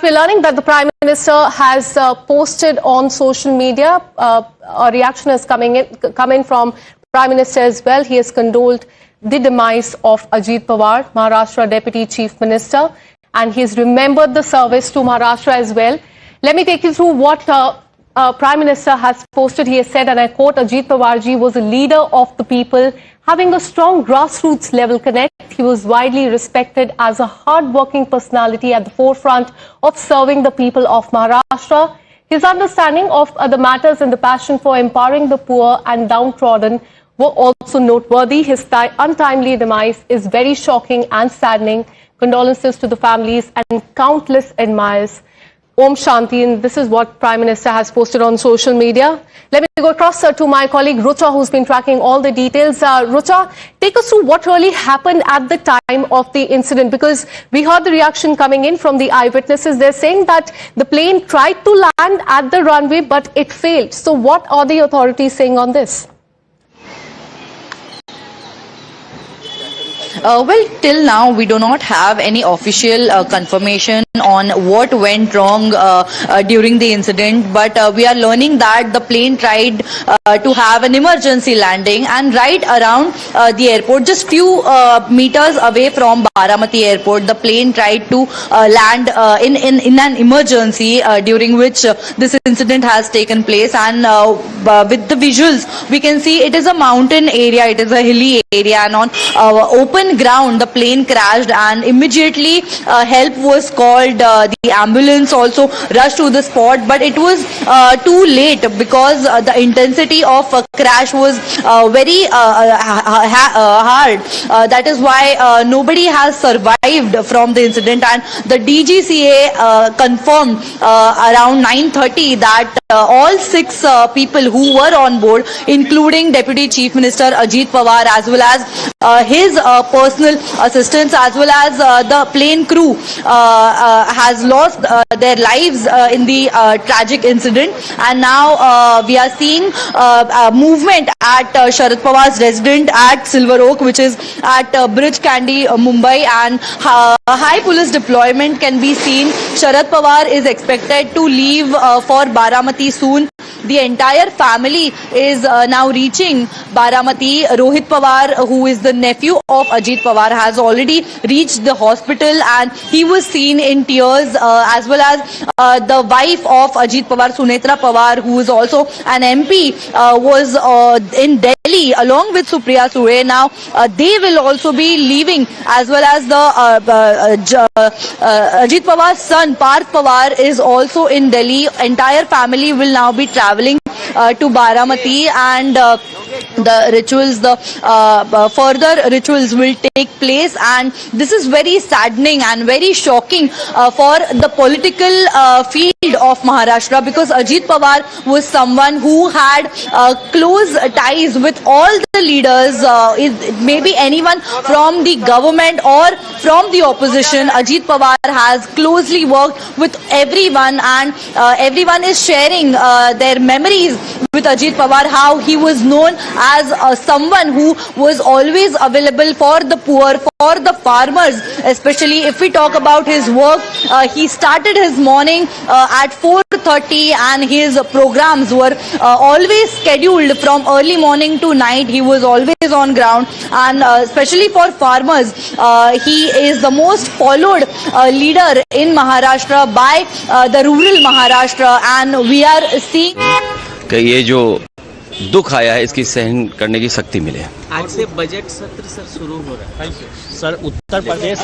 We're learning that the Prime Minister has posted on social media. A reaction is coming from Prime Minister as well. He has condoled the demise of Ajit Pawar, Maharashtra Deputy Chief Minister, and he has remembered the service to Maharashtra as well. Let me take you through what Prime Minister has posted. He has said, and I quote, Ajit Pawar ji was a leader of the people, having a strong grassroots level connect. He was widely respected as a hard-working personality at the forefront of serving the people of Maharashtra. His understanding of the matters and the passion for empowering the poor and downtrodden were also noteworthy. His untimely demise is very shocking and saddening. Condolences to the families and countless admirers. Om Shanti, and this is what Prime Minister has posted on social media. Let me go across to my colleague Rucha, who's been tracking all the details. Rucha, take us through what really happened at the time of the incident, because we heard the reaction coming in from the eyewitnesses. They're saying that the plane tried to land at the runway, but it failed. So what are the authorities saying on this? Well, till now, we do not have any official confirmation on what went wrong during the incident, but we are learning that the plane tried to have an emergency landing, and right around the airport, just few meters away from Baramati airport, the plane tried to land in an emergency during which this incident has taken place. And with the visuals, we can see it is a mountain area, it is a hilly area, and on open ground the plane crashed, and immediately help was called. The ambulance also rushed to the spot, but it was too late because the intensity of crash was very hard. That is why nobody has survived from the incident, and the DGCA confirmed around 9:30 that all 6 people who were on board, including Deputy Chief Minister Ajit Pawar, as well as his personal assistants, as well as the plane crew, has lost their lives in the tragic incident. And now we are seeing movement at Sharad Pawar's residence at Silver Oak, which is at Bridge Candy, Mumbai, and high police deployment can be seen. Sharad Pawar is expected to leave for Baramati soon. The entire family is now reaching Baramati. Rohit Pawar, who is the nephew of Ajit Pawar, has already reached the hospital, and he was seen in tears, as well as the wife of Ajit Pawar, Sunetra Pawar, who is also an MP, was in Delhi along with Supriya Sule. Now they will also be leaving, as well as the Ajit Pawar's son Parth Pawar is also in Delhi. Entire family will now be traveling to Baramati, and the rituals, the further rituals will take place. And this is very saddening and very shocking for the political field of Maharashtra, because Ajit Pawar was someone who had close ties with all the leaders, maybe anyone from the government or from the opposition. Ajit Pawar has closely worked with everyone, and everyone is sharing their memories with Ajit Pawar, how he was known as someone who was always available for the poor, for the farmers. Especially if we talk about his work, he started his morning at 4:30, and his programs were always scheduled from early morning to night. He was always on ground, and especially for farmers, he is the most followed leader in Maharashtra by the rural Maharashtra. And we are seeing कि ये जो दुख आया है इसकी सहन करने की शक्ति मिले। आज से बजट सत्र सर शुरू हो रहा है। सर उत्तर प्रदेश